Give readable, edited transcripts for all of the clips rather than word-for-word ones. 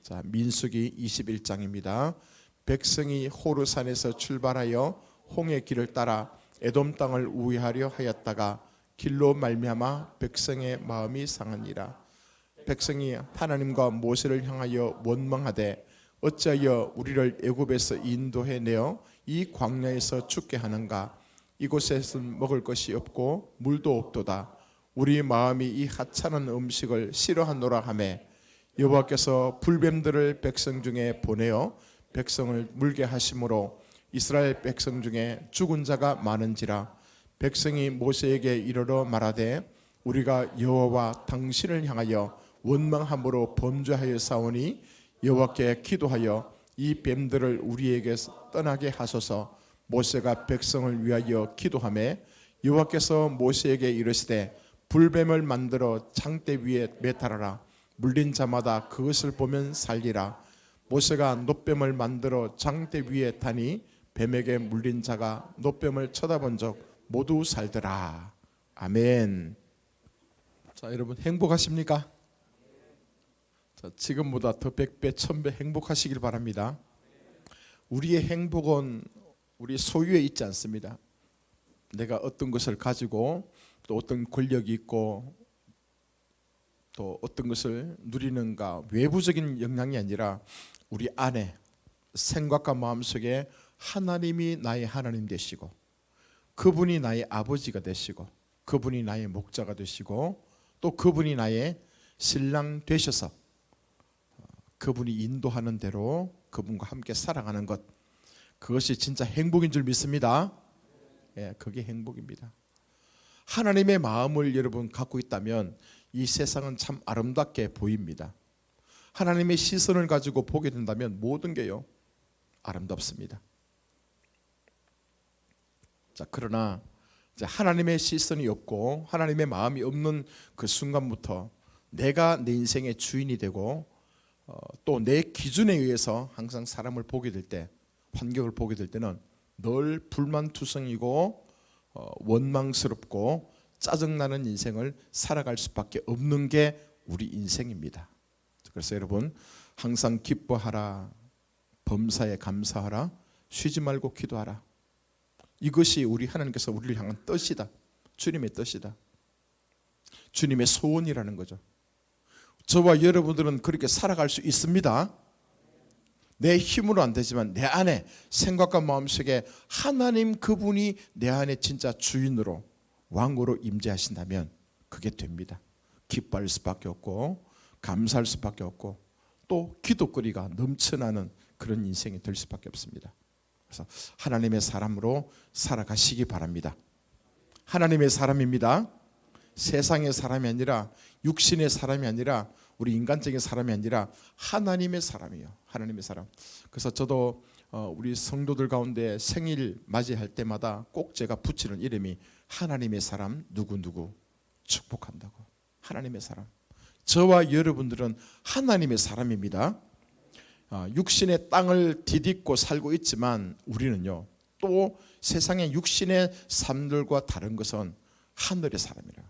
자, 민수기 21장입니다. 백성이 호르산에서 출발하여 홍해 길을 따라 에돔 땅을 우회하려 하였다가 길로 말미암아 백성의 마음이 상하니라. 백성이 하나님과 모세를 향하여 원망하되 어찌하여 우리를 애굽에서 인도해 내어 이 광야에서 죽게 하는가? 이곳에서는 먹을 것이 없고 물도 없도다. 우리 마음이 이 하찮은 음식을 싫어하노라 하매 여호와께서 불뱀들을 백성 중에 보내어 백성을 물게 하심으로 이스라엘 백성 중에 죽은 자가 많은지라. 백성이 모세에게 이르러 말하되 우리가 여호와와 당신을 향하여 원망함으로 범죄하여 싸우니 여호와께 기도하여 이 뱀들을 우리에게 떠나게 하소서. 모세가 백성을 위하여 기도하매 여호와께서 모세에게 이르시되 불뱀을 만들어 장대 위에 매달아라. 물린 자마다 그것을 보면 살리라. 모세가 놋뱀을 만들어 장대 위에 타니 뱀에게 물린 자가 놋뱀을 쳐다본 적 모두 살더라. 아멘. 자, 여러분 행복하십니까? 자, 지금보다 더 100배, 1000배 행복하시길 바랍니다. 우리의 행복은 우리 소유에 있지 않습니다. 내가 어떤 것을 가지고 또 어떤 권력이 있고 또 어떤 것을 누리는가, 외부적인 영향이 아니라 우리 안에 생각과 마음속에 하나님이 나의 하나님 되시고 그분이 나의 아버지가 되시고 그분이 나의 목자가 되시고 또 그분이 나의 신랑 되셔서 그분이 인도하는 대로 그분과 함께 살아가는 것, 그것이 진짜 행복인 줄 믿습니다. 예, 그게 행복입니다. 하나님의 마음을 여러분 갖고 있다면 이 세상은 참 아름답게 보입니다. 하나님의 시선을 가지고 보게 된다면 모든 게요 아름답습니다. 자, 그러나 이제 하나님의 시선이 없고 하나님의 마음이 없는 그 순간부터 내가 내 인생의 주인이 되고 또 내 기준에 의해서 항상 사람을 보게 될 때, 환경을 보게 될 때는 늘 불만투성이고 원망스럽고 짜증나는 인생을 살아갈 수밖에 없는 게 우리 인생입니다. 그래서 여러분 항상 기뻐하라, 범사에 감사하라, 쉬지 말고 기도하라. 이것이 우리 하나님께서 우리를 향한 뜻이다. 주님의 뜻이다. 주님의 소원이라는 거죠. 저와 여러분들은 그렇게 살아갈 수 있습니다. 내 힘으로 안 되지만 내 안에 생각과 마음속에 하나님 그분이 내 안에 진짜 주인으로 왕으로 임재하신다면 그게 됩니다. 기뻐할 수밖에 없고 감사할 수밖에 없고 또 기도거리가 넘쳐나는 그런 인생이 될 수밖에 없습니다. 그래서 하나님의 사람으로 살아가시기 바랍니다. 하나님의 사람입니다. 세상의 사람이 아니라 육신의 사람이 아니라 우리 인간적인 사람이 아니라 하나님의 사람이에요. 하나님의 사람. 그래서 저도 우리 성도들 가운데 생일 맞이할 때마다 꼭 제가 붙이는 이름이 하나님의 사람 누구누구 축복한다고. 하나님의 사람. 저와 여러분들은 하나님의 사람입니다. 육신의 땅을 디딛고 살고 있지만 우리는요 또 세상의 육신의 삶들과 다른 것은 하늘의 사람이라.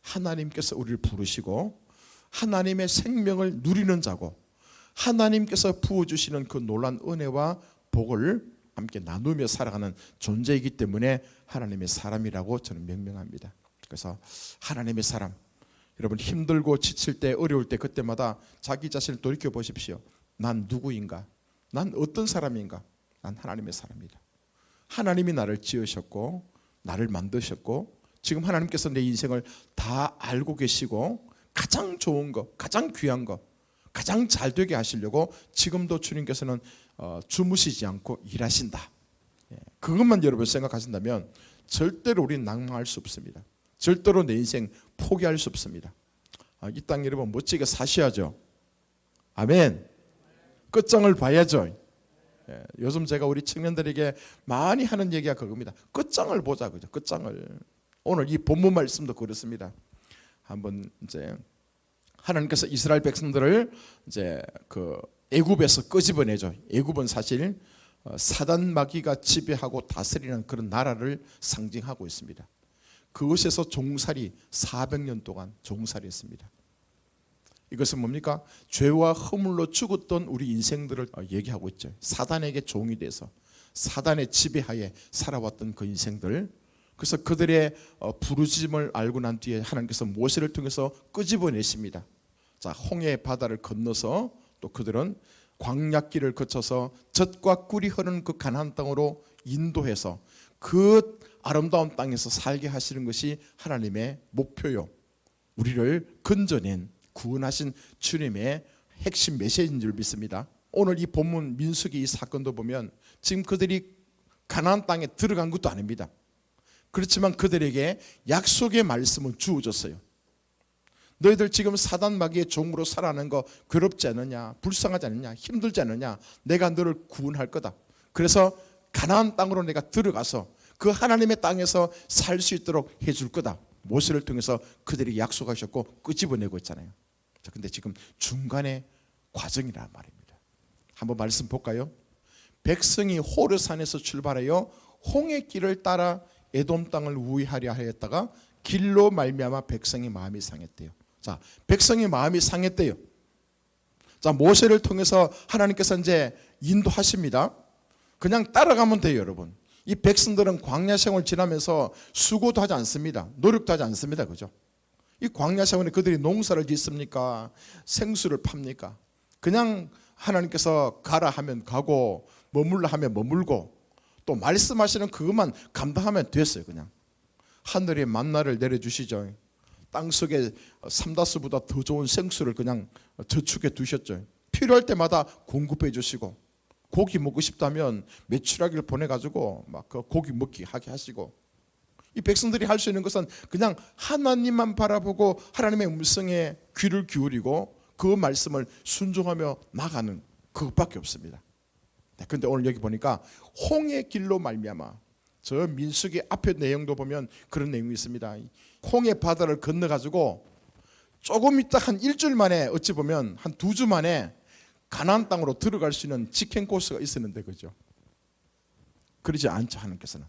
하나님께서 우리를 부르시고 하나님의 생명을 누리는 자고 하나님께서 부어주시는 그 놀라운 은혜와 복을 함께 나누며 살아가는 존재이기 때문에 하나님의 사람이라고 저는 명명합니다. 그래서 하나님의 사람, 여러분 힘들고 지칠 때 어려울 때 그때마다 자기 자신을 돌이켜보십시오. 난 누구인가? 난 어떤 사람인가? 난 하나님의 사람이다. 하나님이 나를 지으셨고 나를 만드셨고 지금 하나님께서 내 인생을 다 알고 계시고 가장 좋은 것, 가장 귀한 것, 가장 잘 되게 하시려고 지금도 주님께서는 주무시지 않고 일하신다. 그것만 여러분 생각하신다면 절대로 우리는 낭망할 수 없습니다. 절대로 내 인생 포기할 수 없습니다. 이 땅 여러분 멋지게 사셔야죠. 아멘. 끝장을 봐야죠. 요즘 제가 우리 청년들에게 많이 하는 얘기가 그겁니다. 끝장을 보자, 그죠? 끝장을. 오늘 이 본문 말씀도 그렇습니다. 한번 이제 하나님께서 이스라엘 백성들을 이제 그 애굽에서 끄집어내죠. 애굽은 사실 사단 마귀가 지배하고 다스리는 그런 나라를 상징하고 있습니다. 그곳에서 종살이 400년 동안 종살이했습니다. 이것은 뭡니까? 죄와 허물로 죽었던 우리 인생들을 얘기하고 있죠. 사단에게 종이 돼서 사단의 지배하에 살아왔던 그 인생들. 그래서 그들의 부르짖음을 알고 난 뒤에 하나님께서 모세를 통해서 끄집어내십니다. 자, 홍해 바다를 건너서 또 그들은 광야길을 거쳐서 젖과 꿀이 흐르는 그 가나안 땅으로 인도해서 그 아름다운 땅에서 살게 하시는 것이 하나님의 목표요. 우리를 건져낸 구원하신 주님의 핵심 메시지인 줄 믿습니다. 오늘 이 본문 민수기 이 사건도 보면 지금 그들이 가나안 땅에 들어간 것도 아닙니다. 그렇지만 그들에게 약속의 말씀은 주어졌어요. 너희들 지금 사단 마귀의 종으로 살아가는 거 괴롭지 않느냐, 불쌍하지 않느냐, 힘들지 않느냐, 내가 너를 구원할 거다. 그래서 가나안 땅으로 내가 들어가서 그 하나님의 땅에서 살 수 있도록 해줄 거다. 모세를 통해서 그들이 약속하셨고 끄집어내고 있잖아요. 자, 근데 지금 중간에 과정이란 말입니다. 한번 말씀 볼까요? 백성이 호르산에서 출발하여 홍해길을 따라 에돔 땅을 우회하려 하였다가 길로 말미암아 백성의 마음이 상했대요. 자, 백성의 마음이 상했대요. 자, 모세를 통해서 하나님께서 이제 인도하십니다. 그냥 따라가면 돼요, 여러분. 이 백성들은 광야 생활 지나면서 수고도 하지 않습니다. 노력도 하지 않습니다. 그죠? 이 광야 생활에 그들이 농사를 짓습니까? 생수를 팝니까? 그냥 하나님께서 가라 하면 가고 머물라 하면 머물고 또 말씀하시는 그것만 감당하면 됐어요. 그냥 하늘에 만나를 내려주시죠. 땅속에 삼다수보다 더 좋은 생수를 그냥 저축해 두셨죠. 필요할 때마다 공급해 주시고 고기 먹고 싶다면 메추라기를 보내가지고 막 그 고기 먹기 하게 하시고 이 백성들이 할 수 있는 것은 그냥 하나님만 바라보고 하나님의 음성에 귀를 기울이고 그 말씀을 순종하며 나가는 그것밖에 없습니다. 그런데 오늘 여기 보니까 홍해 길로 말미암아 저 민수기 앞에 내용도 보면 그런 내용이 있습니다. 홍해 바다를 건너가지고 조금 있다 한 일주일 만에 어찌 보면 한 2주 만에 가나안 땅으로 들어갈 수 있는 직행 코스가 있었는데 그죠? 그러지 않죠. 하나님께서는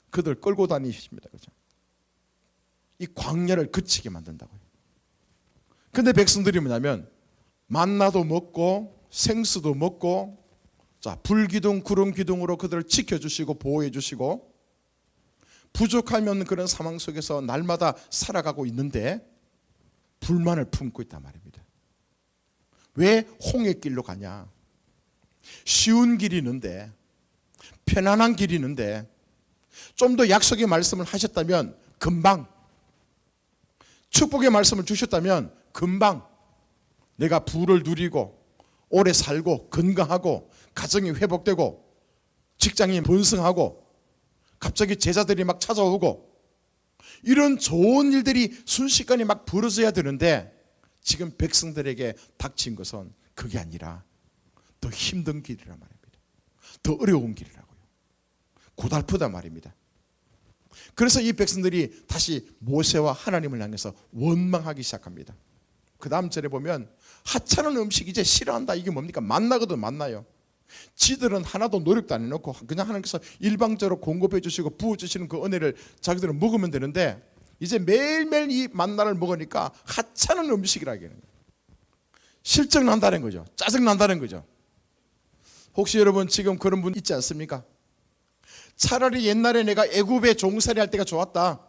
그들 끌고 다니십니다. 그죠? 이 광야를 그치게 만든다고요. 근데 백성들이 뭐냐면 만나도 먹고 생수도 먹고 자, 불기둥 구름 기둥으로 그들을 지켜주시고 보호해주시고 부족하면 그런 상황 속에서 날마다 살아가고 있는데 불만을 품고 있단 말입니다. 왜 홍해길로 가냐? 쉬운 길이 있는데 편안한 길이 있는데 좀 더 약속의 말씀을 하셨다면 금방 축복의 말씀을 주셨다면 금방 내가 부를 누리고 오래 살고 건강하고 가정이 회복되고 직장이 번성하고 갑자기 제자들이 막 찾아오고 이런 좋은 일들이 순식간에 막 벌어져야 되는데 지금 백성들에게 닥친 것은 그게 아니라 더 힘든 길이란 말입니다. 더 어려운 길이라고요. 고달프단 말입니다. 그래서 이 백성들이 다시 모세와 하나님을 향해서 원망하기 시작합니다. 그 다음 절에 보면 하찮은 음식 이제 싫어한다. 이게 뭡니까? 만나거든 만나요. 지들은 하나도 노력도 안 해놓고 그냥 하나님께서 일방적으로 공급해 주시고 부어주시는 그 은혜를 자기들은 먹으면 되는데 이제 매일매일 이 만나를 먹으니까 하찮은 음식이라는 거예요. 실증 난다는 거죠. 짜증 난다는 거죠. 혹시 여러분 지금 그런 분 있지 않습니까? 차라리 옛날에 내가 애굽에 종살이 할 때가 좋았다.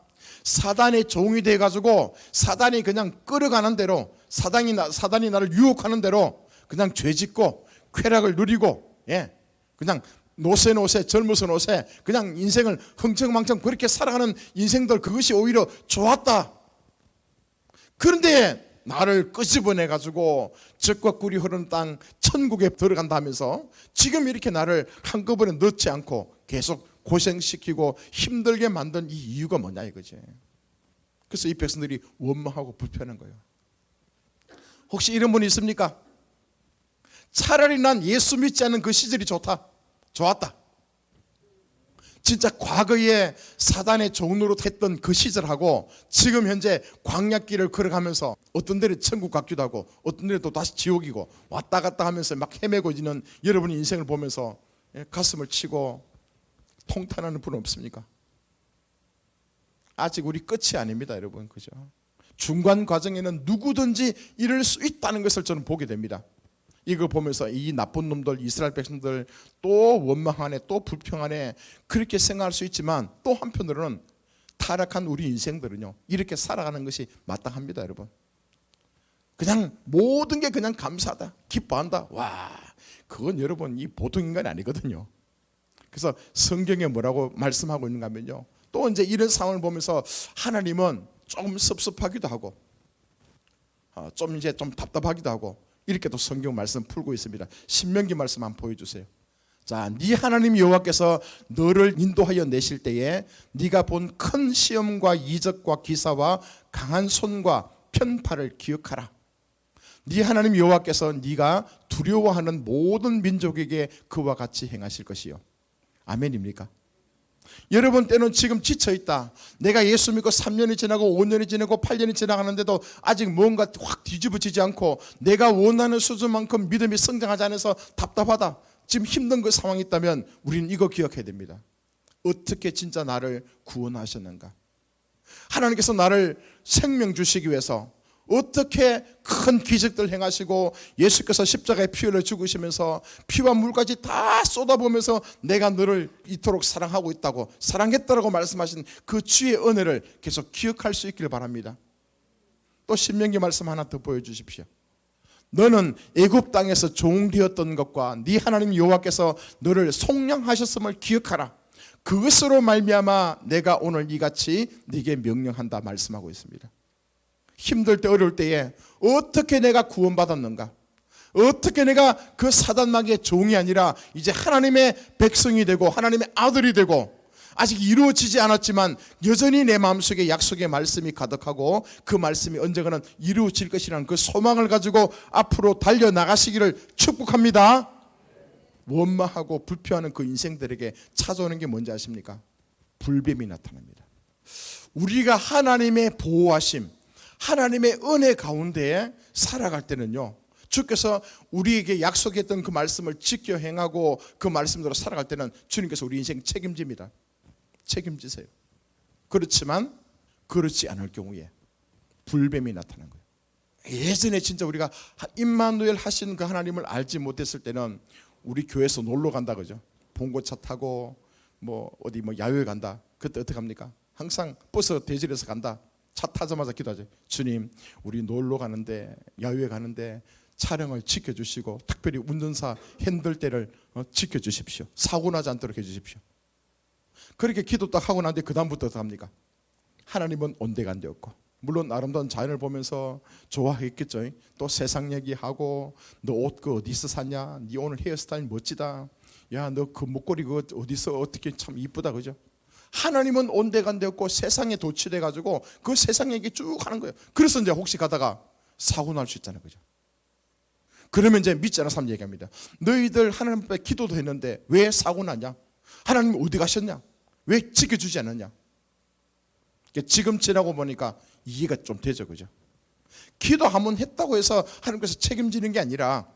사단의 종이 돼가지고 사단이 그냥 끌어가는 대로 사단이 나를 유혹하는 대로 그냥 죄짓고 쾌락을 누리고 그냥 노세 젊어서 노세 그냥 인생을 흥청망청 그렇게 살아가는 인생들 그것이 오히려 좋았다. 그런데 나를 끄집어내 가지고 젖과 꿀이 흐르는 땅 천국에 들어간다 하면서 지금 이렇게 나를 한꺼번에 넣지 않고 계속 고생시키고 힘들게 만든 이 이유가 뭐냐 이거지. 그래서 이 백성들이 원망하고 불편한 거예요. 혹시 이런 분 있습니까? 차라리 난 예수 믿지 않는 그 시절이 좋았다. 진짜 과거에 사단의 종노릇 했던 그 시절하고 지금 현재 광야길을 걸어가면서 어떤 데는 천국 같기도 하고 어떤 데는 또 다시 지옥이고 왔다 갔다 하면서 막 헤매고 있는 여러분의 인생을 보면서 가슴을 치고 통탄하는 분은 없습니까? 아직 우리 끝이 아닙니다, 여러분. 그죠? 중간 과정에는 누구든지 이럴 수 있다는 것을 저는 보게 됩니다. 이거 보면서 이 나쁜 놈들, 이스라엘 백성들 또 원망하네, 또 불평하네, 그렇게 생각할 수 있지만 또 한편으로는 타락한 우리 인생들은요, 이렇게 살아가는 것이 마땅합니다. 여러분, 그냥 모든 게 그냥 감사하다, 기뻐한다, 와, 그건 여러분 이 보통 인간이 아니거든요. 그래서 성경에 뭐라고 말씀하고 있는가 하면요, 또 이제 이런 상황을 보면서 하나님은 좀 섭섭하기도 하고 좀 이제 좀 답답하기도 하고 이렇게 또 성경 말씀 풀고 있습니다. 신명기 말씀 한번 보여주세요. 자, 네 하나님 여호와께서 너를 인도하여 내실 때에 네가 본 큰 시험과 이적과 기사와 강한 손과 편팔을 기억하라. 네 하나님 여호와께서 네가 두려워하는 모든 민족에게 그와 같이 행하실 것이요. 아멘입니까? 여러분 때는 지금 지쳐있다, 내가 예수 믿고 3년이 지나고 5년이 지나고 8년이 지나가는데도 아직 뭔가 확 뒤집어지지 않고 내가 원하는 수준만큼 믿음이 성장하지 않아서 답답하다, 지금 힘든 그 상황이 있다면 우리는 이거 기억해야 됩니다. 어떻게 진짜 나를 구원하셨는가? 하나님께서 나를 생명 주시기 위해서 어떻게 큰 기적들 행하시고 예수께서 십자가에 피 흘려 죽으시면서 피와 물까지 다 쏟아보면서 내가 너를 이토록 사랑하고 있다고, 사랑했다라고 말씀하신 그 주의 은혜를 계속 기억할 수 있기를 바랍니다. 또 신명기 말씀 하나 더 보여주십시오. 너는 애굽 땅에서 종되었던 것과 네 하나님 여호와께서 너를 속량하셨음을 기억하라. 그것으로 말미암아 내가 오늘 이같이 네게 명령한다 말씀하고 있습니다. 힘들 때, 어려울 때에 어떻게 내가 구원받았는가, 어떻게 내가 그 사단마귀의 종이 아니라 이제 하나님의 백성이 되고 하나님의 아들이 되고 아직 이루어지지 않았지만 여전히 내 마음속에 약속의 말씀이 가득하고 그 말씀이 언젠가는 이루어질 것이라는 그 소망을 가지고 앞으로 달려나가시기를 축복합니다. 원망하고 불평하는 그 인생들에게 찾아오는 게 뭔지 아십니까? 불뱀이 나타납니다. 우리가 하나님의 보호하심, 하나님의 은혜 가운데 살아갈 때는요, 주께서 우리에게 약속했던 그 말씀을 지켜 행하고 그 말씀대로 살아갈 때는 주님께서 우리 인생 책임집니다. 책임지세요. 그렇지만 그렇지 않을 경우에 불뱀이 나타난 거예요. 예전에 진짜 우리가 임마누엘 하신 그 하나님을 알지 못했을 때는 우리 교회에서 놀러 간다 그죠? 봉고차 타고 뭐 어디 뭐 야외 간다. 그때 어떻게 합니까? 항상 버스 대절해서 간다. 차 타자마자 기도하죠. 주님, 우리 놀러 가는데, 야외 가는데 차량을 지켜주시고 특별히 운전사 핸들대를 지켜주십시오. 사고 나지 않도록 해주십시오. 그렇게 기도 딱 하고 난데 그 다음부터 어떻게 합니까? 하나님은 온데간데 없고, 물론 아름다운 자연을 보면서 좋아했겠죠. 또 세상 얘기하고, 너 옷 그 어디서 샀냐, 네 오늘 헤어스타일 멋지다, 야 너 그 목걸이 그 어디서 어떻게 참 이쁘다 그죠? 하나님은 온데간데 없고 세상에 도취돼 가지고 그 세상 얘기 쭉 하는 거예요. 그래서 이제 혹시 가다가 사고 날 수 있잖아요, 그죠? 그러면 이제 믿지 않은 사람 얘기합니다. 너희들 하나님 앞에 기도도 했는데 왜 사고 났냐? 하나님 어디 가셨냐? 왜 지켜주지 않았냐? 지금 지나고 보니까 이해가 좀 되죠, 그죠? 기도 한번 했다고 해서 하나님께서 책임지는 게 아니라,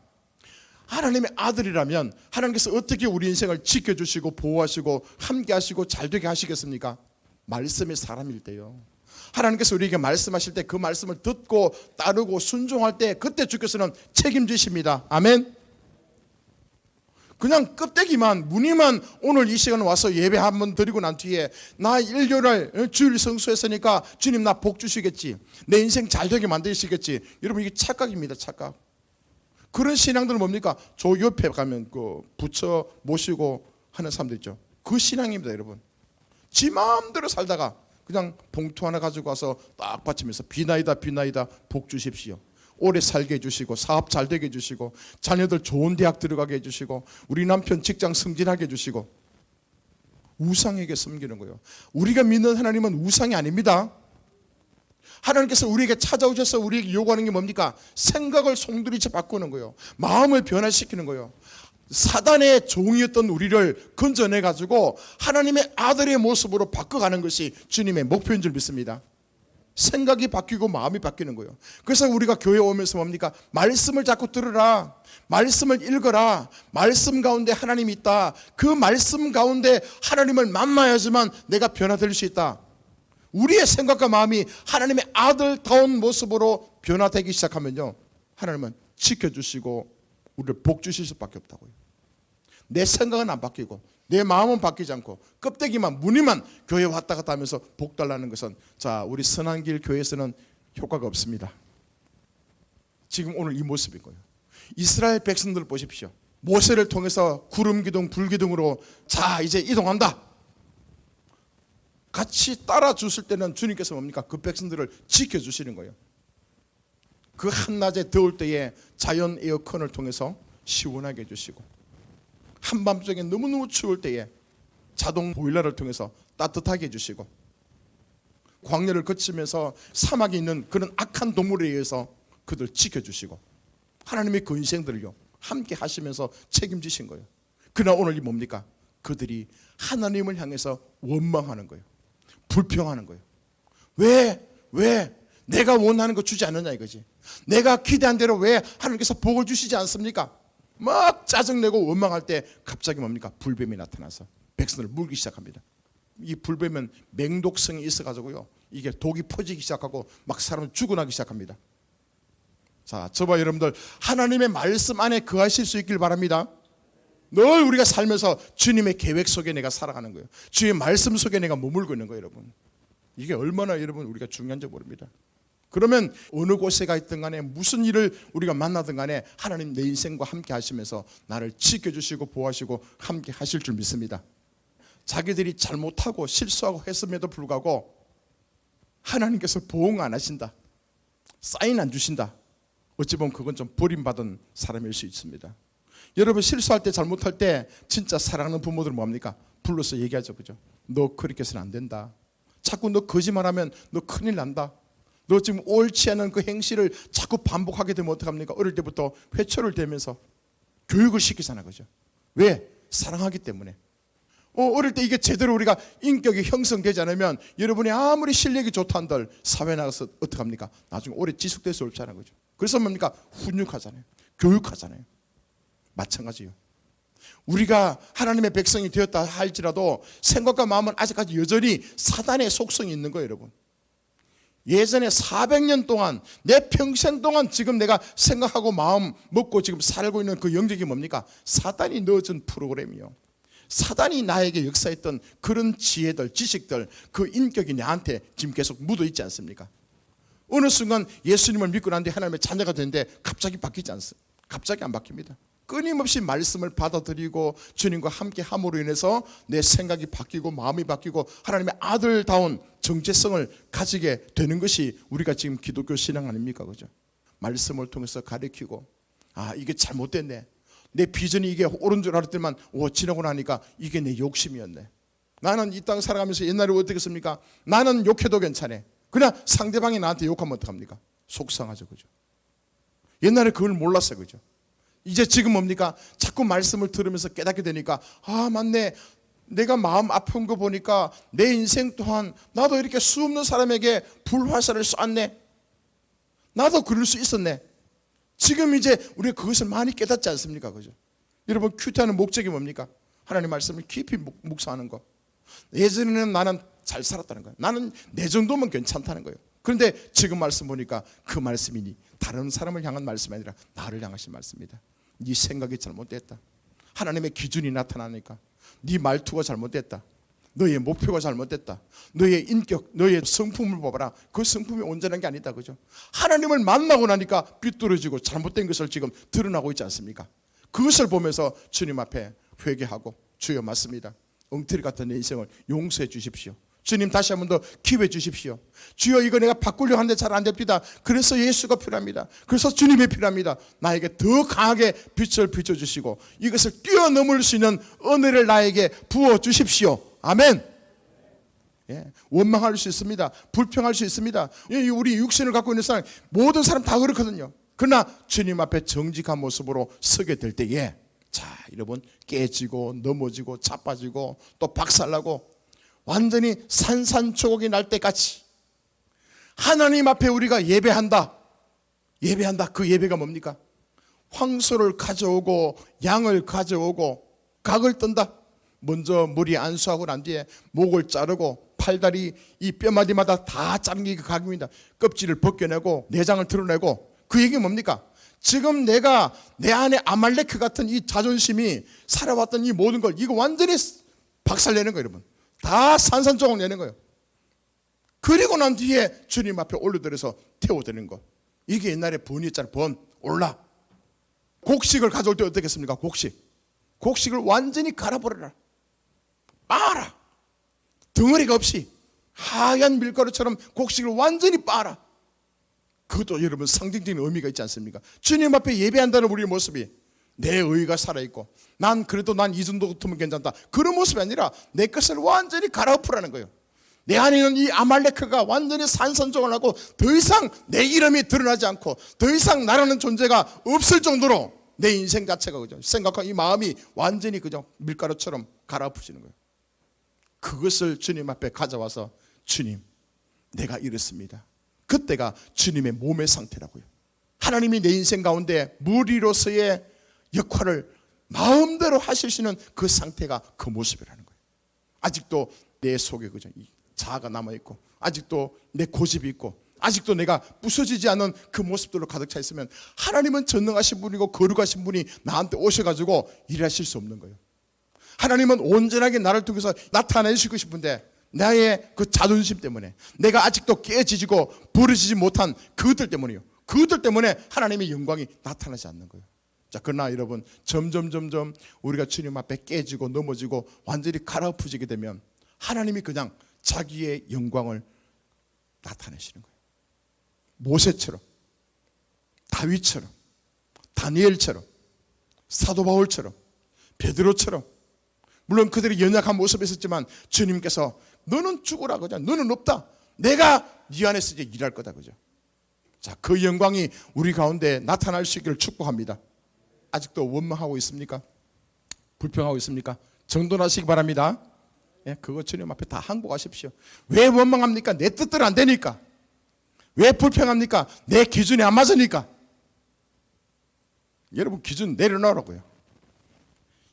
하나님의 아들이라면 하나님께서 어떻게 우리 인생을 지켜주시고 보호하시고 함께하시고 잘되게 하시겠습니까? 말씀의 사람일 때요. 하나님께서 우리에게 말씀하실 때 그 말씀을 듣고 따르고 순종할 때 그때 주께서는 책임지십니다. 아멘. 그냥 껍데기만 무늬만 오늘 이 시간 와서 예배 한번 드리고 난 뒤에 나 일요일 주일 성수했으니까 주님 나 복 주시겠지, 내 인생 잘되게 만드시겠지, 여러분 이게 착각입니다. 착각. 그런 신앙들은 뭡니까? 저 옆에 가면 그 부처 모시고 하는 사람들 있죠. 그 신앙입니다, 여러분. 지 마음대로 살다가 그냥 봉투 하나 가지고 와서 딱 받치면서 비나이다 비나이다 복 주십시오. 오래 살게 해주시고 사업 잘 되게 해주시고 자녀들 좋은 대학 들어가게 해주시고 우리 남편 직장 승진하게 해주시고, 우상에게 섬기는 거예요. 우리가 믿는 하나님은 우상이 아닙니다. 하나님께서 우리에게 찾아오셔서 우리에게 요구하는 게 뭡니까? 생각을 송두리째 바꾸는 거예요. 마음을 변화시키는 거예요. 사단의 종이었던 우리를 건져내가지고 하나님의 아들의 모습으로 바꿔가는 것이 주님의 목표인 줄 믿습니다. 생각이 바뀌고 마음이 바뀌는 거예요. 그래서 우리가 교회 오면서 뭡니까? 말씀을 자꾸 들으라, 말씀을 읽어라, 말씀 가운데 하나님이 있다, 그 말씀 가운데 하나님을 만나야지만 내가 변화될 수 있다. 우리의 생각과 마음이 하나님의 아들다운 모습으로 변화되기 시작하면요, 하나님은 지켜주시고 우리를 복 주실 수밖에 없다고요. 내 생각은 안 바뀌고 내 마음은 바뀌지 않고 껍데기만 무늬만 교회 왔다 갔다 하면서 복 달라는 것은, 자, 우리 선한길 교회에서는 효과가 없습니다. 지금 오늘 이 모습인 거예요. 이스라엘 백성들 보십시오. 모세를 통해서 구름 기둥 불 기둥으로 자 이제 이동한다. 같이 따라 주실 때는 주님께서 뭡니까? 그 백성들을 지켜주시는 거예요. 그 한낮에 더울 때에 자연 에어컨을 통해서 시원하게 해주시고, 한밤중에 너무너무 추울 때에 자동 보일러를 통해서 따뜻하게 해주시고, 광야를 거치면서 사막에 있는 그런 악한 동물에 의해서 그들 지켜주시고, 하나님의 그 인생들을요 함께 하시면서 책임지신 거예요. 그러나 오늘 이 뭡니까? 그들이 하나님을 향해서 원망하는 거예요. 불평하는 거예요. 왜 내가 원하는 거 주지 않느냐 이거지. 내가 기대한 대로 왜 하나님께서 복을 주시지 않습니까? 막 짜증내고 원망할 때 갑자기 뭡니까? 불뱀이 나타나서 백성을 물기 시작합니다. 이 불뱀은 맹독성이 있어가지고요, 이게 독이 퍼지기 시작하고 막 사람을 죽어나기 시작합니다. 자, 저와 여러분들 하나님의 말씀 안에 거하실 수 있길 바랍니다. 늘 우리가 살면서 주님의 계획 속에 내가 살아가는 거예요. 주의 말씀 속에 내가 머물고 있는 거예요, 여러분. 이게 얼마나 여러분 우리가 중요한지 모릅니다. 그러면 어느 곳에 가 있든 간에 무슨 일을 우리가 만나든 간에 하나님 내 인생과 함께 하시면서 나를 지켜주시고 보호하시고 함께 하실 줄 믿습니다. 자기들이 잘못하고 실수하고 했음에도 불구하고 하나님께서 보응 안 하신다, 사인 안 주신다, 어찌 보면 그건 좀 버림받은 사람일 수 있습니다. 여러분 실수할 때 잘못할 때 진짜 사랑하는 부모들은 뭡니까? 불러서 얘기하죠, 그죠? 너 그렇게 해서는 안 된다. 자꾸 너 거짓말하면 너 큰일 난다. 너 지금 옳지 않은 그 행실을 자꾸 반복하게 되면 어떡합니까? 어릴 때부터 회초를 대면서 교육을 시키잖아, 그죠? 왜? 사랑하기 때문에. 어릴 때 이게 제대로 우리가 인격이 형성되지 않으면 여러분이 아무리 실력이 좋다 한들 사회 나가서 어떡합니까? 나중에 오래 지속될 수 없잖아요, 그죠? 그래서 뭡니까? 훈육하잖아요. 교육하잖아요. 마찬가지요. 우리가 하나님의 백성이 되었다 할지라도 생각과 마음은 아직까지 여전히 사단의 속성이 있는 거예요, 여러분. 예전에 400년 동안 내 평생 동안 지금 내가 생각하고 마음 먹고 지금 살고 있는 그 영역이 뭡니까? 사단이 넣어준 프로그램이요. 사단이 나에게 역사했던 그런 지혜들, 지식들, 그 인격이 나한테 지금 계속 묻어 있지 않습니까? 어느 순간 예수님을 믿고 난 뒤에 하나님의 자녀가 되는데 갑자기 바뀌지 않습니다. 갑자기 안 바뀝니다. 끊임없이 말씀을 받아들이고 주님과 함께 함으로 인해서 내 생각이 바뀌고 마음이 바뀌고 하나님의 아들다운 정체성을 가지게 되는 것이 우리가 지금 기독교 신앙 아닙니까? 그죠? 말씀을 통해서 가르치고, 아, 이게 잘못됐네. 내 비전이 이게 옳은 줄 알았더니만 지나고 나니까 이게 내 욕심이었네. 나는 이 땅 살아가면서 옛날에 어떻게 했습니까? 나는 욕해도 괜찮아. 그냥 상대방이 나한테 욕하면 어떡합니까? 속상하죠, 그죠? 옛날에 그걸 몰랐어요, 그죠? 이제 지금 뭡니까? 자꾸 말씀을 들으면서 깨닫게 되니까, 아, 맞네. 내가 마음 아픈 거 보니까 내 인생 또한 나도 이렇게 수없는 사람에게 불화살을 쐈네. 나도 그럴 수 있었네. 지금 이제 우리가 그것을 많이 깨닫지 않습니까? 그죠? 여러분, 큐티하는 목적이 뭡니까? 하나님 말씀을 깊이 묵상하는 거. 예전에는 나는 잘 살았다는 거예요. 나는 내 정도면 괜찮다는 거예요. 그런데 지금 말씀 보니까 그 말씀이니 다른 사람을 향한 말씀이 아니라 나를 향하신 말씀이다. 네 생각이 잘못됐다. 하나님의 기준이 나타나니까 네 말투가 잘못됐다. 너의 목표가 잘못됐다. 너의 인격, 너의 성품을 봐봐라. 그 성품이 온전한 게 아니다, 그죠? 하나님을 만나고 나니까 삐뚤어지고 잘못된 것을 지금 드러나고 있지 않습니까? 그것을 보면서 주님 앞에 회개하고, 주여 맞습니다. 엉터리 같은 내 인생을 용서해 주십시오. 주님 다시 한 번 더 기회 주십시오. 주여, 이거 내가 바꾸려고 하는데 잘 안 됩니다. 그래서 예수가 필요합니다. 그래서 주님이 필요합니다. 나에게 더 강하게 빛을 비춰주시고 이것을 뛰어넘을 수 있는 은혜를 나에게 부어주십시오. 아멘. 예, 원망할 수 있습니다. 불평할 수 있습니다. 우리 육신을 갖고 있는 사람, 모든 사람 다 그렇거든요. 그러나 주님 앞에 정직한 모습으로 서게 될 때에, 자, 여러분, 깨지고 넘어지고 자빠지고 또 박살나고 완전히 산산조각이 날 때까지 하나님 앞에 우리가 예배한다. 그 예배가 뭡니까? 황소를 가져오고 양을 가져오고 각을 뜬다. 먼저 머리 안수하고 난 뒤에 목을 자르고 팔다리 이 뼈마디마다 다 자른 게 각입니다. 껍질을 벗겨내고 내장을 드러내고, 그 얘기 뭡니까? 지금 내가 내 안에 아말레크 같은 이 자존심이 살아왔던 이 모든 걸 이거 완전히 박살내는 거예요, 여러분. 다 산산조각 내는 거예요. 그리고 난 뒤에 주님 앞에 올려드려서 태워드리는 거. 이게 옛날에 번이었잖아요. 번, 올라. 곡식을 가져올 때 어떻게 했습니까? 곡식을 완전히 갈아버려라. 빻아라. 덩어리가 없이 하얀 밀가루처럼 곡식을 완전히 빻아라. 그것도 여러분 상징적인 의미가 있지 않습니까? 주님 앞에 예배한다는 우리의 모습이 내 의가 살아있고, 난 그래도 난 이 정도 같으면 괜찮다, 그런 모습이 아니라 내 것을 완전히 갈아엎으라는 거예요. 내 안에 있는 이 아말레크가 완전히 산산조각을 하고 더 이상 내 이름이 드러나지 않고 더 이상 나라는 존재가 없을 정도로 내 인생 자체가, 그죠, 생각하고 이 마음이 완전히, 그죠, 밀가루처럼 갈아엎으시는 거예요. 그것을 주님 앞에 가져와서, 주님, 내가 이렇습니다. 그때가 주님의 몸의 상태라고요. 하나님이 내 인생 가운데 무리로서의 역할을 마음대로 하실 수 있는 그 상태가 그 모습이라는 거예요. 아직도 내 속에, 그죠, 이 자아가 남아있고, 아직도 내 고집이 있고, 아직도 내가 부서지지 않은 그 모습들로 가득 차 있으면 하나님은 전능하신 분이고 거룩하신 분이 나한테 오셔가지고 일하실 수 없는 거예요. 하나님은 온전하게 나를 통해서 나타내시고 싶은데 나의 그 자존심 때문에, 내가 아직도 깨지고 부러지지 못한 그것들 때문이요, 그것들 때문에 하나님의 영광이 나타나지 않는 거예요. 자, 그러나 여러분, 점점 우리가 주님 앞에 깨지고 넘어지고 완전히 갈아엎어지게 되면 하나님이 그냥 자기의 영광을 나타내시는 거예요. 모세처럼, 다윗처럼, 다니엘처럼, 사도 바울처럼, 베드로처럼, 물론 그들이 연약한 모습이 있었지만 주님께서 너는 죽으라, 그죠, 너는 없다, 내가 네 안에서 이제 일할 거다, 그죠. 자, 그 영광이 우리 가운데 나타날 수 있기를 축복합니다. 아직도 원망하고 있습니까? 불평하고 있습니까? 정돈하시기 바랍니다. 예, 그거 주님 앞에 다 항복하십시오. 왜 원망합니까? 내 뜻대로 안 되니까. 왜 불평합니까? 내 기준에 안 맞으니까. 여러분, 기준 내려놓으라고요.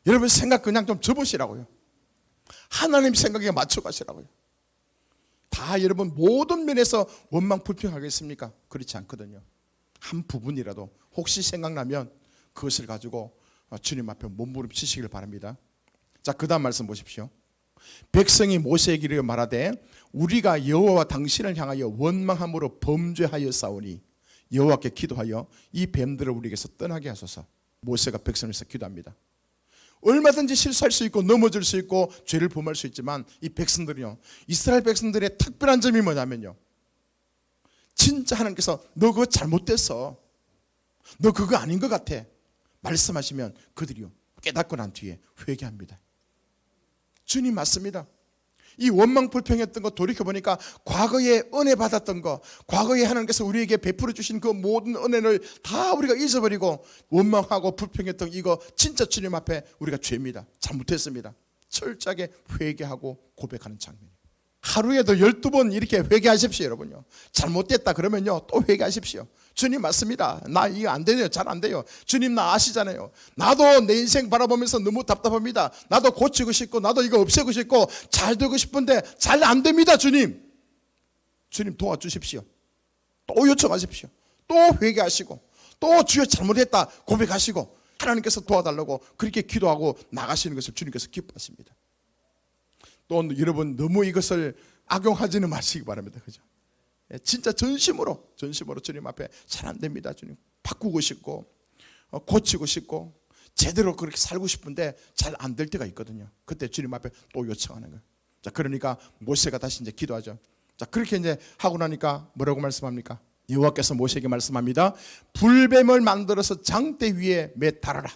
여러분 생각 그냥 좀 접으시라고요. 하나님 생각에 맞춰가시라고요. 다 여러분 모든 면에서 원망 불평하겠습니까? 그렇지 않거든요. 한 부분이라도 혹시 생각나면 그것을 가지고 주님 앞에 몸부림치시길 바랍니다. 자, 그 다음 말씀 보십시오. 백성이 모세에게 이르러 말하되 우리가 여호와와 당신을 향하여 원망함으로 범죄하였사오니 여호와께 기도하여 이 뱀들을 우리에게서 떠나게 하소서. 모세가 백성에서 기도합니다. 얼마든지 실수할 수 있고 넘어질 수 있고 죄를 범할 수 있지만 이 백성들이요, 이스라엘 백성들의 특별한 점이 뭐냐면요, 진짜 하나님께서 너 그거 잘못됐어, 너 그거 아닌 것 같아 말씀하시면 그들이요 깨닫고 난 뒤에 회개합니다. 주님 맞습니다. 이 원망 불평했던 거 돌이켜보니까 과거에 은혜 받았던 거, 과거에 하나님께서 우리에게 베풀어 주신 그 모든 은혜를 다 우리가 잊어버리고 원망하고 불평했던 이거 진짜 주님 앞에 우리가 죄입니다. 잘못했습니다. 철저하게 회개하고 고백하는 장면. 하루에도 12번 이렇게 회개하십시오. 여러분요, 잘못됐다 그러면요 또 회개하십시오. 주님 맞습니다. 나 이거 안 되네요. 잘 안 돼요. 주님 나 아시잖아요. 나도 내 인생 바라보면서 너무 답답합니다. 나도 고치고 싶고 나도 이거 없애고 싶고 잘 되고 싶은데 잘 안 됩니다. 주님 도와주십시오. 또 요청하십시오. 또 회개하시고 또 주여 잘못했다 고백하시고 하나님께서 도와달라고 그렇게 기도하고 나가시는 것을 주님께서 기뻐하십니다. 또 여러분 너무 이것을 악용하지는 마시기 바랍니다. 그죠? 진짜 전심으로 주님 앞에 잘 안 됩니다. 주님 바꾸고 싶고 고치고 싶고 제대로 그렇게 살고 싶은데 잘 안 될 때가 있거든요. 그때 주님 앞에 또 요청하는 거예요. 자, 그러니까 모세가 다시 이제 기도하죠. 자, 그렇게 이제 하고 나니까 뭐라고 말씀합니까? 여호와께서 모세에게 말씀합니다. 불뱀을 만들어서 장대 위에 매달아라.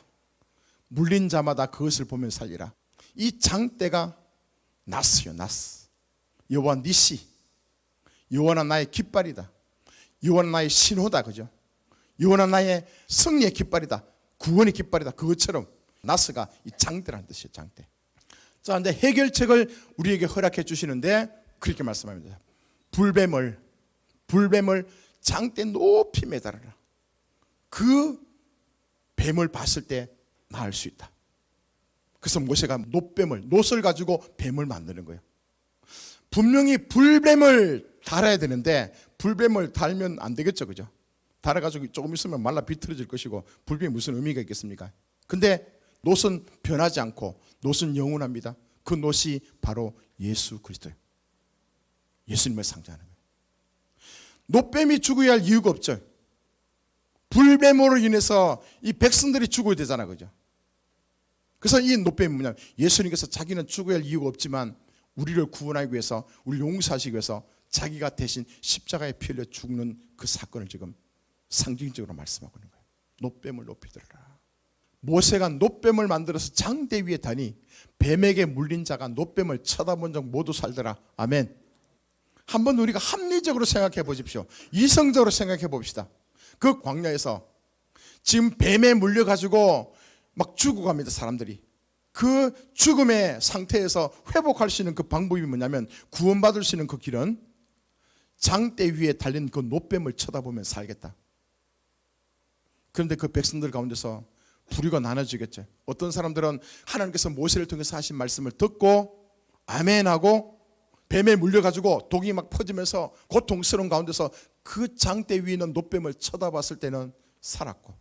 물린 자마다 그것을 보면 살리라. 이 장대가 나스요, 나스. 여호와 니시. 여호와는 나의 깃발이다. 여호와는 나의 신호다, 그죠? 여호와는 나의 승리의 깃발이다. 구원의 깃발이다. 그것처럼 나스가 이 장대라는 뜻이에요, 장대. 자, 근데 해결책을 우리에게 허락해 주시는데 그렇게 말씀합니다. 불뱀을 장대 높이 매달아라. 그 뱀을 봤을 때 나을 수 있다. 그래서 모세가 놋을 가지고 뱀을 만드는 거예요. 분명히 불뱀을 달아야 되는데 불뱀을 달면 안 되겠죠, 그죠? 달아가지고 조금 있으면 말라 비틀어질 것이고 불뱀이 무슨 의미가 있겠습니까? 근데 놋은 변하지 않고 놋은 영원합니다. 그 놋이 바로 예수 그리스도예요. 예수님을 상징하는 거예요. 놋뱀이 죽어야 할 이유가 없죠. 불뱀으로 인해서 이 백성들이 죽어야 되잖아, 그죠? 그래서 이 놋뱀이 뭐냐면 예수님께서 자기는 죽어야 할 이유가 없지만 우리를 구원하기 위해서, 우리를 용서하시기 위해서 자기가 대신 십자가에 피 흘려 죽는 그 사건을 지금 상징적으로 말씀하고 있는 거예요. 놋뱀을 높이 들어라. 모세가 놋뱀을 만들어서 장대 위에 다니 뱀에게 물린 자가 놋뱀을 쳐다본 적 모두 살더라. 아멘. 한번 우리가 합리적으로 생각해 보십시오. 이성적으로 생각해 봅시다. 그 광야에서 지금 뱀에 물려가지고 막 죽어갑니다, 사람들이. 그 죽음의 상태에서 회복할 수 있는 그 방법이 뭐냐면, 구원받을 수 있는 그 길은 장대 위에 달린 그 놋뱀을 쳐다보면 살겠다. 그런데 그 백성들 가운데서 부류가 나눠지겠죠. 어떤 사람들은 하나님께서 모세를 통해서 하신 말씀을 듣고 아멘하고 뱀에 물려가지고 독이 막 퍼지면서 고통스러운 가운데서 그 장대 위에 있는 놋뱀을 쳐다봤을 때는 살았고,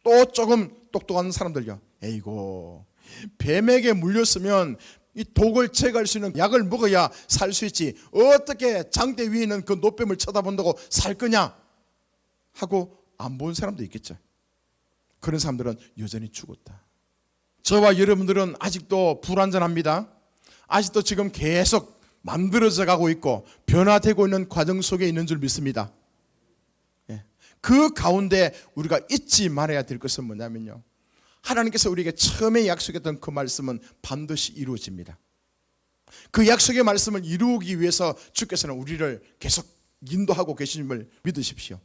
또 조금 똑똑한 사람들요, 에이고 뱀에게 물렸으면 이 독을 제거할 수 있는 약을 먹어야 살 수 있지, 어떻게 장대 위에 있는 그 놋뱀을 쳐다본다고 살 거냐 하고 안 본 사람도 있겠죠. 그런 사람들은 여전히 죽었다. 저와 여러분들은 아직도 불완전합니다. 아직도 지금 계속 만들어져 가고 있고 변화되고 있는 과정 속에 있는 줄 믿습니다. 그 가운데 우리가 잊지 말아야 될 것은 뭐냐면요, 하나님께서 우리에게 처음에 약속했던 그 말씀은 반드시 이루어집니다. 그 약속의 말씀을 이루기 위해서 주께서는 우리를 계속 인도하고 계심을 믿으십시오.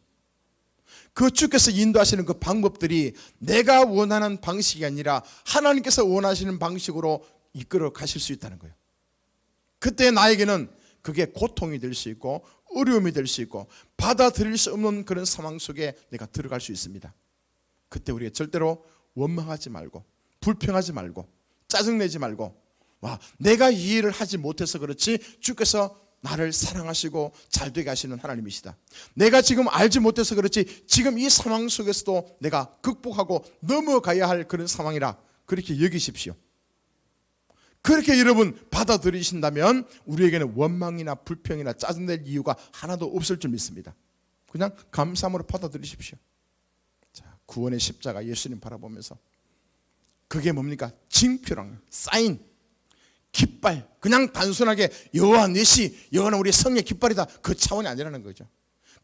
그 주께서 인도하시는 그 방법들이 내가 원하는 방식이 아니라 하나님께서 원하시는 방식으로 이끌어 가실 수 있다는 거예요. 그때 나에게는 그게 고통이 될 수 있고 어려움이 될 수 있고 받아들일 수 없는 그런 상황 속에 내가 들어갈 수 있습니다. 그때 우리가 절대로 원망하지 말고 불평하지 말고 짜증내지 말고, 와, 내가 이해를 하지 못해서 그렇지 주께서 나를 사랑하시고 잘되게 하시는 하나님이시다. 내가 지금 알지 못해서 그렇지 지금 이 상황 속에서도 내가 극복하고 넘어가야 할 그런 상황이라 그렇게 여기십시오. 그렇게 여러분 받아들이신다면 우리에게는 원망이나 불평이나 짜증낼 이유가 하나도 없을 줄 믿습니다. 그냥 감사함으로 받아들이십시오. 자, 구원의 십자가 예수님 바라보면서 그게 뭡니까? 징표랑 사인, 깃발, 그냥 단순하게 여호와 넷이 여호와는 우리 성의 깃발이다, 그 차원이 아니라는 거죠.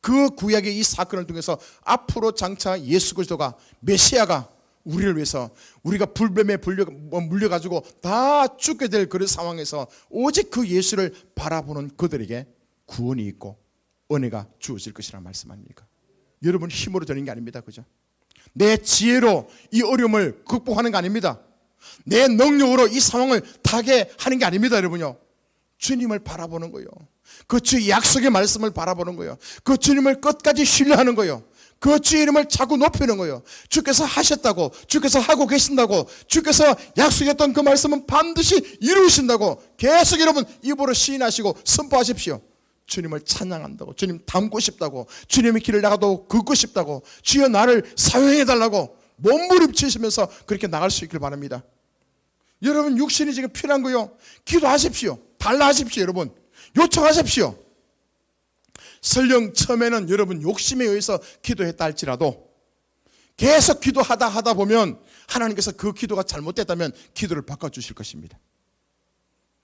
그 구약의 이 사건을 통해서 앞으로 장차 예수 그리스도가, 메시아가 우리를 위해서, 우리가 불뱀에 물려가지고 다 죽게 될 그런 상황에서 오직 그 예수를 바라보는 그들에게 구원이 있고 은혜가 주어질 것이라는 말씀 아닙니까? 여러분 힘으로 되는 게 아닙니다, 그죠? 내 지혜로 이 어려움을 극복하는 게 아닙니다. 내 능력으로 이 상황을 타게 하는 게 아닙니다, 여러분요. 주님을 바라보는 거예요. 그 주의 약속의 말씀을 바라보는 거예요. 그 주님을 끝까지 신뢰하는 거예요. 그 주의 이름을 자꾸 높이는 거예요. 주께서 하셨다고, 주께서 하고 계신다고, 주께서 약속했던 그 말씀은 반드시 이루신다고 계속 여러분 입으로 시인하시고 선포하십시오. 주님을 찬양한다고, 주님 닮고 싶다고, 주님의 길을 나가도 걷고 싶다고, 주여 나를 사용해달라고 몸부림치시면서 그렇게 나갈 수 있길 바랍니다. 여러분 육신이 지금 필요한 거요, 기도하십시오. 달라하십시오. 여러분 요청하십시오. 설령 처음에는 여러분 욕심에 의해서 기도했다 할지라도 계속 기도하다 보면 하나님께서 그 기도가 잘못됐다면 기도를 바꿔주실 것입니다.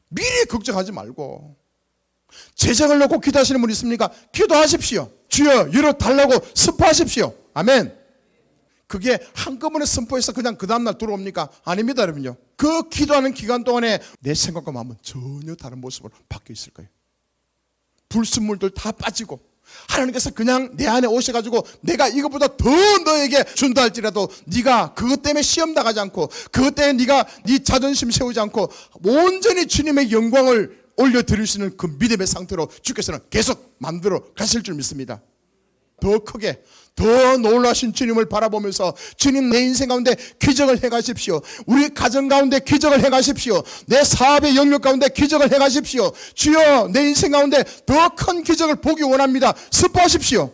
미리 걱정하지 말고, 재정을 놓고 기도하시는 분 있습니까? 기도하십시오. 주여 이뤄달라고 선포하십시오. 아멘. 그게 한꺼번에 선포해서 그냥 그 다음날 들어옵니까? 아닙니다, 여러분요. 그 기도하는 기간 동안에 내 생각과 마음은 전혀 다른 모습으로 바뀌어 있을 거예요. 불순물들 다 빠지고 하나님께서 그냥 내 안에 오셔가지고 내가 이것보다 더 너에게 준다 할지라도 네가 그것 때문에 시험 나가지 않고, 그것 때문에 네가 네 자존심 세우지 않고 온전히 주님의 영광을 올려드릴 수 있는 그 믿음의 상태로 주께서는 계속 만들어 가실 줄 믿습니다. 더 크게, 더 놀라신 주님을 바라보면서 주님 내 인생 가운데 기적을 행하십시오. 우리 가정 가운데 기적을 행하십시오. 내 사업의 영역 가운데 기적을 행하십시오. 주여 내 인생 가운데 더 큰 기적을 보기 원합니다. 선포하십시오.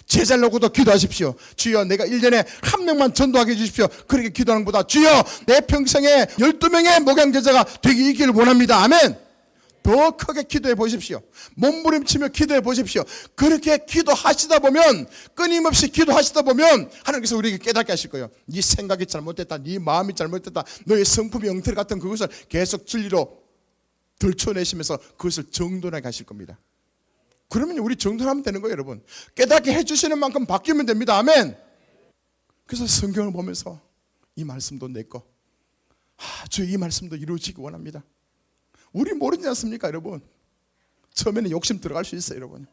제자를 놓고도 기도하십시오. 주여 내가 1년에 한 명만 전도하게 해주십시오. 그렇게 기도하는 것보다 주여 내 평생에 12명의 목양 제자가 되기를 원합니다. 아멘. 더 크게 기도해 보십시오. 몸부림치며 기도해 보십시오. 그렇게 기도하시다 보면, 끊임없이 기도하시다 보면 하나님께서 우리에게 깨닫게 하실 거예요. 네 생각이 잘못됐다, 네 마음이 잘못됐다, 너의 성품이 엉터리 같은 그것을 계속 진리로 들춰내시면서 그것을 정돈하게 하실 겁니다. 그러면 우리 정돈하면 되는 거예요. 여러분, 깨닫게 해주시는 만큼 바뀌면 됩니다. 아멘. 그래서 성경을 보면서 이 말씀도 내 거, 주 이 말씀도 이루어지기 원합니다. 우리 모르지 않습니까, 여러분? 처음에는 욕심 들어갈 수 있어요, 여러분.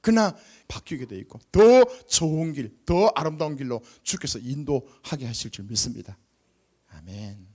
그러나 바뀌게 돼 있고 더 좋은 길, 더 아름다운 길로 주께서 인도하게 하실 줄 믿습니다. 아멘.